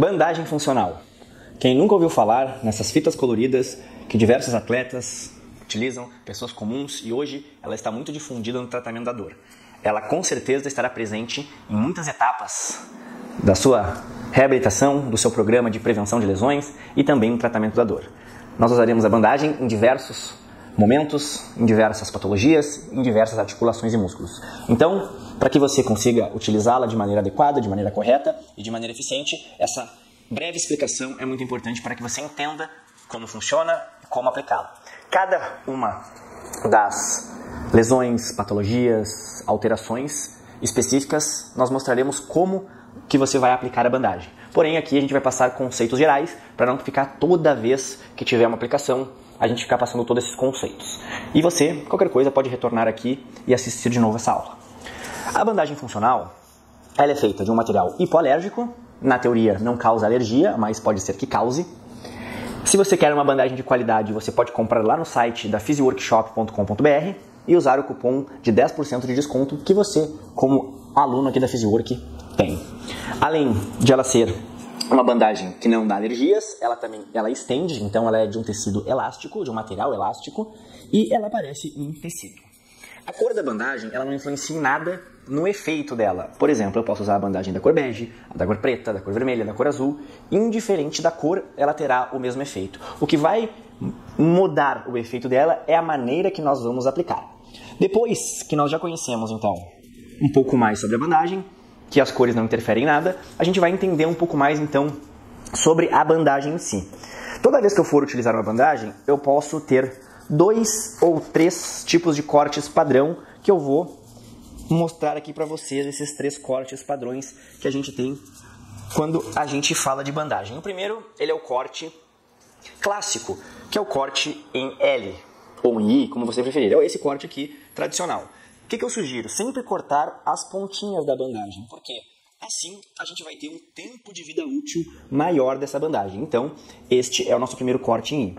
Bandagem funcional. Quem nunca ouviu falar nessas fitas coloridas que diversos atletas utilizam, pessoas comuns, e hoje ela está muito difundida no tratamento da dor. Ela com certeza estará presente em muitas etapas da sua reabilitação, do seu programa de prevenção de lesões e também no tratamento da dor. Nós usaremos a bandagem em diversos momentos, em diversas patologias, em diversas articulações e músculos. Então, para que você consiga utilizá-la de maneira adequada, de maneira correta e de maneira eficiente, essa breve explicação é muito importante para que você entenda como funciona e como aplicá-la. Cada uma das lesões, patologias, alterações específicas, nós mostraremos como que você vai aplicar a bandagem. Porém, aqui a gente vai passar conceitos gerais para não ficar toda vez que tiver uma aplicação, a gente ficar passando todos esses conceitos. E você, qualquer coisa, pode retornar aqui e assistir de novo essa aula. A bandagem funcional, ela é feita de um material hipoalérgico. Na teoria não causa alergia, mas pode ser que cause. Se você quer uma bandagem de qualidade, você pode comprar lá no site da physiworkshop.com.br e usar o cupom de 10% de desconto que você, como aluno aqui da Physiwork, tem. Além de ela ser uma bandagem que não dá alergias, ela estende, então ela é de um tecido elástico, de um material elástico, e ela aparece em tecido. A cor da bandagem, ela não influencia em nada no efeito dela. Por exemplo, eu posso usar a bandagem da cor bege, da cor preta, da cor vermelha, da cor azul. Indiferente da cor, ela terá o mesmo efeito. O que vai mudar o efeito dela é a maneira que nós vamos aplicar. Depois que nós já conhecemos, então, um pouco mais sobre a bandagem, que as cores não interferem em nada, a gente vai entender um pouco mais, então, sobre a bandagem em si. Toda vez que eu for utilizar uma bandagem, eu posso ter 2 ou 3 tipos de cortes padrão que eu vou mostrar aqui para vocês, esses 3 cortes padrões que a gente tem quando a gente fala de bandagem. O primeiro, ele é o corte clássico, que é o corte em L ou em I, como você preferir. É esse corte aqui, tradicional. O que eu sugiro? Sempre cortar as pontinhas da bandagem, porque assim a gente vai ter um tempo de vida útil maior dessa bandagem. Então, este é o nosso primeiro corte em I.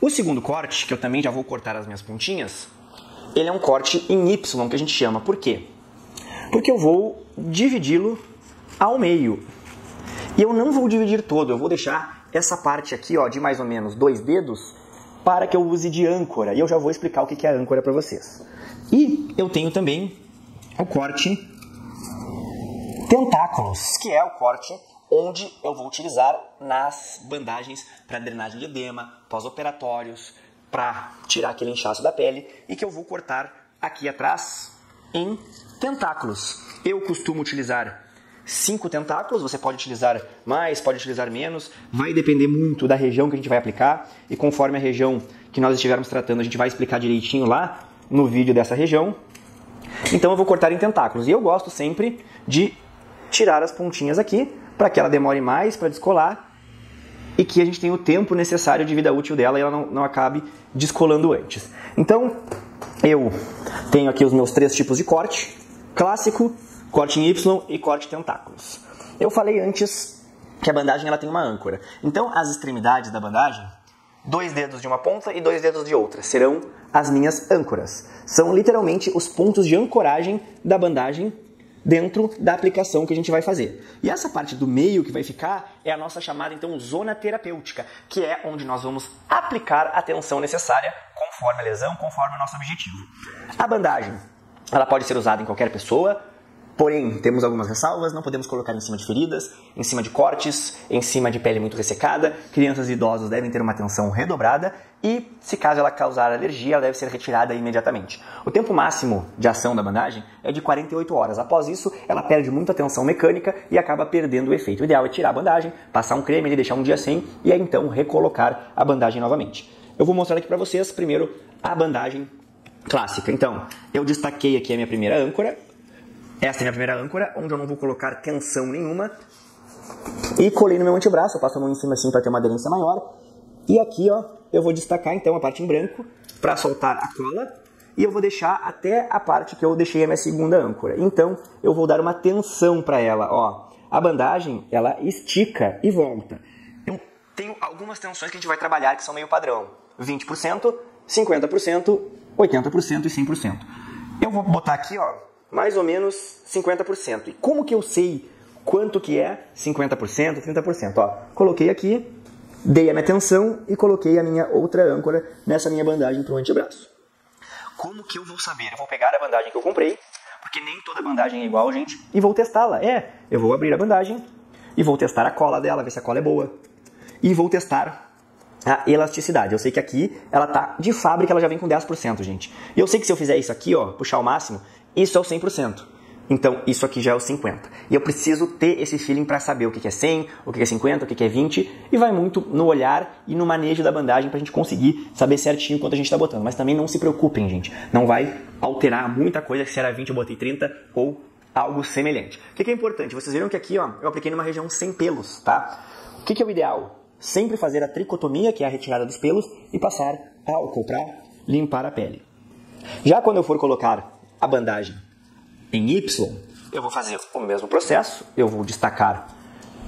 O segundo corte, que eu também já vou cortar as minhas pontinhas, ele é um corte em Y, que a gente chama. Por quê? Porque eu vou dividi-lo ao meio. E eu não vou dividir todo, eu vou deixar essa parte aqui, ó, de mais ou menos 2 dedos, para que eu use de âncora. E eu já vou explicar o que é âncora para vocês. E eu tenho também o corte tentáculos, que é o corte onde eu vou utilizar nas bandagens para drenagem de edema, pós-operatórios, para tirar aquele inchaço da pele, e que eu vou cortar aqui atrás em tentáculos. Eu costumo utilizar 5 tentáculos, você pode utilizar mais, pode utilizar menos, vai depender muito da região que a gente vai aplicar, e conforme a região que nós estivermos tratando, a gente vai explicar direitinho lá no vídeo dessa região. Então eu vou cortar em tentáculos, e eu gosto sempre de tirar as pontinhas aqui, para que ela demore mais para descolar e que a gente tenha o tempo necessário de vida útil dela e ela não acabe descolando antes. Então, eu tenho aqui os meus 3 tipos de corte: clássico, corte em Y e corte tentáculos. Eu falei antes que a bandagem ela tem uma âncora. Então, as extremidades da bandagem, 2 dedos de uma ponta e 2 dedos de outra, serão as minhas âncoras. São literalmente os pontos de ancoragem da bandagem dentro da aplicação que a gente vai fazer. E essa parte do meio que vai ficar é a nossa chamada, então, zona terapêutica, que é onde nós vamos aplicar a tensão necessária conforme a lesão, conforme o nosso objetivo. A bandagem, ela pode ser usada em qualquer pessoa, porém, temos algumas ressalvas: não podemos colocar em cima de feridas, em cima de cortes, em cima de pele muito ressecada. Crianças e idosos devem ter uma atenção redobrada e, se caso ela causar alergia, ela deve ser retirada imediatamente. O tempo máximo de ação da bandagem é de 48 horas. Após isso, ela perde muita tensão mecânica e acaba perdendo o efeito. O ideal é tirar a bandagem, passar um creme, deixar um dia sem e aí então recolocar a bandagem novamente. Eu vou mostrar aqui para vocês primeiro a bandagem clássica. Então, eu destaquei aqui a minha primeira âncora. Esta é a minha primeira âncora, onde eu não vou colocar tensão nenhuma. E colei no meu antebraço, eu passo a mão em cima assim para ter uma aderência maior. E aqui, ó, eu vou destacar então a parte em branco para soltar a cola. E eu vou deixar até a parte que eu deixei a minha segunda âncora. Então, eu vou dar uma tensão para ela, ó. A bandagem, ela estica e volta. Eu tenho algumas tensões que a gente vai trabalhar que são meio padrão: 20%, 50%, 80% e 100%. Eu vou botar aqui, ó, mais ou menos 50%. E como que eu sei Quanto que é? 50%, 30%. Ó, coloquei aqui, dei a minha tensão e coloquei a minha outra âncora nessa minha bandagem para o antebraço. Como que eu vou saber? Eu vou pegar a bandagem que eu comprei, porque nem toda bandagem é igual, gente, e vou testá-la. Eu vou abrir a bandagem e vou testar a cola dela, ver se a cola é boa. E vou testar a elasticidade. Eu sei que aqui, ela tá de fábrica, ela já vem com 10%, gente. E eu sei que se eu fizer isso aqui, ó, puxar o máximo, isso é o 100%. Então, isso aqui já é o 50%. E eu preciso ter esse feeling para saber o que é 100, o que é 50, o que é 20. E vai muito no olhar e no manejo da bandagem pra gente conseguir saber certinho quanto a gente tá botando. Mas também não se preocupem, gente. Não vai alterar muita coisa, que se era 20 eu botei 30 ou algo semelhante. O que é importante? Vocês viram que aqui, ó, eu apliquei numa região sem pelos, tá? O que é o ideal? Sempre fazer a tricotomia, que é a retirada dos pelos, e passar álcool para limpar a pele. Já quando eu for colocar a bandagem em Y, eu vou fazer o mesmo processo. Eu vou destacar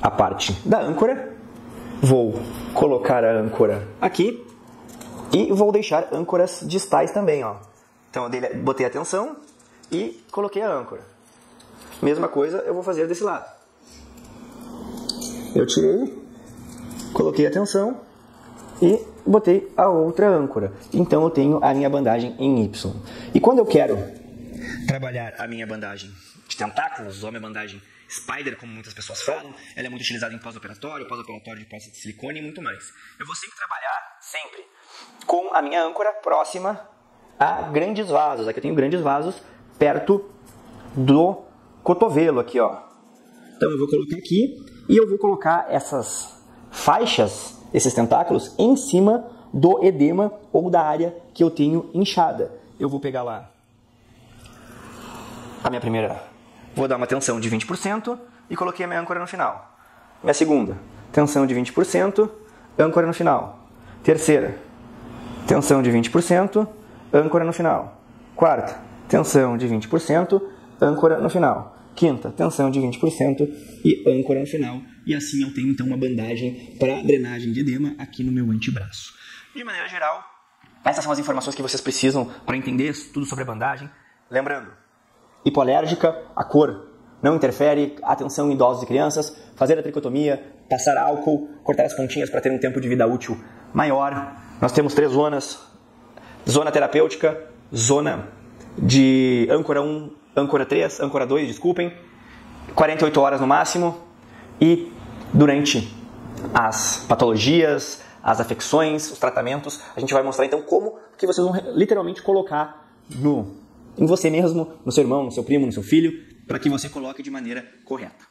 a parte da âncora, vou colocar a âncora aqui e vou deixar âncoras distais também, ó. Então eu botei a tensão e coloquei a âncora. Mesma coisa eu vou fazer desse lado. Eu tirei, coloquei a tensão e botei a outra âncora. Então eu tenho a minha bandagem em Y. E quando eu quero trabalhar a minha bandagem de tentáculos, ou a minha bandagem Spider, como muitas pessoas falam, ela é muito utilizada em pós-operatório de próstata de silicone e muito mais. Eu vou sempre trabalhar com a minha âncora próxima a grandes vasos. Aqui eu tenho grandes vasos perto do cotovelo aqui, ó. Então eu vou colocar aqui e eu vou colocar essas faixas, esses tentáculos, em cima do edema ou da área que eu tenho inchada. Eu vou pegar lá a minha primeira, vou dar uma tensão de 20% e coloquei a minha âncora no final. Minha segunda, tensão de 20%, âncora no final. Terceira, tensão de 20%, âncora no final. Quarta, tensão de 20%, âncora no final. Quinta, tensão de 20% e âncora no final. E assim eu tenho então uma bandagem para drenagem de edema aqui no meu antebraço. De maneira geral, essas são as informações que vocês precisam para entender tudo sobre a bandagem. Lembrando, hipoalérgica, a cor não interfere, atenção em idosos e crianças, fazer a tricotomia, passar álcool, cortar as pontinhas para ter um tempo de vida útil maior. Nós temos 3 zonas: zona terapêutica, zona de âncora 1, âncora 3, âncora 2, desculpem, 48 horas no máximo, e durante as patologias, as afecções, os tratamentos, a gente vai mostrar então como que vocês vão literalmente colocar em você mesmo, no seu irmão, no seu primo, no seu filho, para que você coloque de maneira correta.